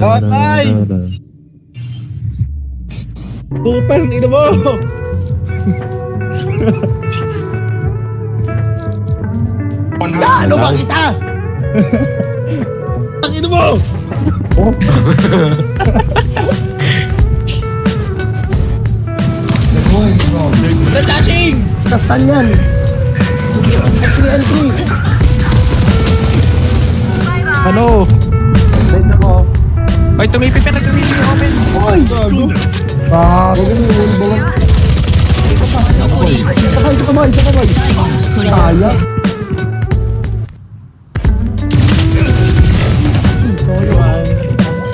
Patay! Putang ina mo! Ano ba kita? Ang ina mo! Sa dashing! Tastan yan. Entry. Ano? Wait ako. Ay, tumipi pero tumipi open. Uy! Bago yun. Isa kamay. Kaya.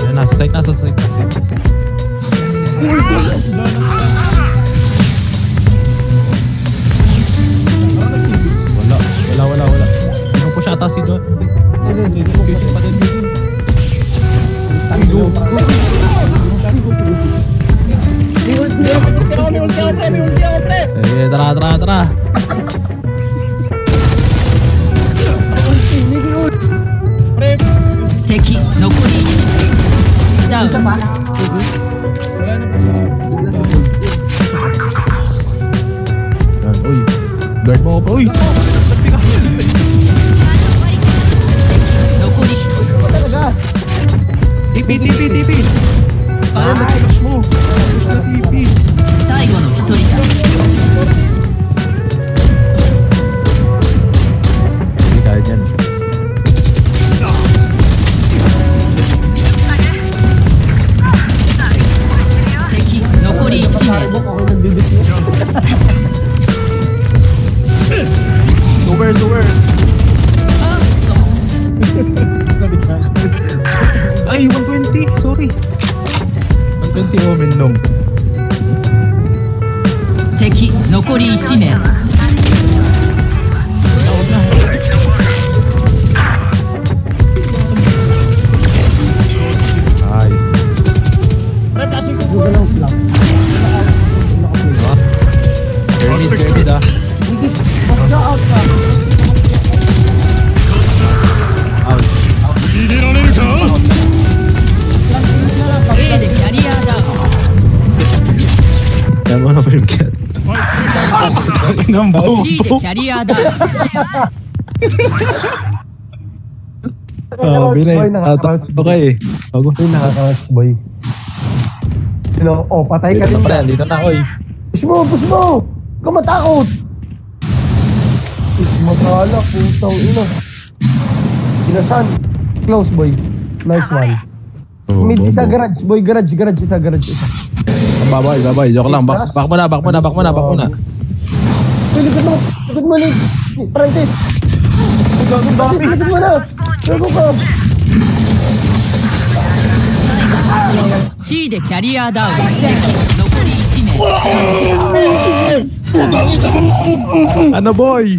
Yan, nasa site. Wala. Hindi ko siya ata si John. Sising pa din. May ulti ako, pre! Eh, tara. Pre! 敵残りダウ Isa ン pa? Wala na pa. Yan, uy. Guard mo ako, uy. 残り Talaga. TP. Tayo, nag-push mo. Push na TP. 最後の一人だ Hindi kaya dyan.敵残り1名 Ako nagbibit mo. Lower. Ay, 120. Sorry. 120 omen long. 敵残り1名 Nice. Pre, flashing sa Google out lang. Pyramid ah. Basta out ka. Out. A でキャリアダウン Yan mo na pa yung cat. Ang boom. C でキャリアダウン Binay. Okay. Bago. Uy, nakaka-crouch boy. Hello? Oh, patay ka Dito din pa ba? rin. Dito na ako eh. Push mo! Huwag ka matakot! Masala, putang ina. Inasan. Close boy. Nice one. Mid isa garage, boy. Garage isa. Babay. Joke lang. Back mo na. Uy, likod mo ni Francis. Francis, likod mo na. Gago ka. C でキャリアダウン敵残り1名 Ano boy?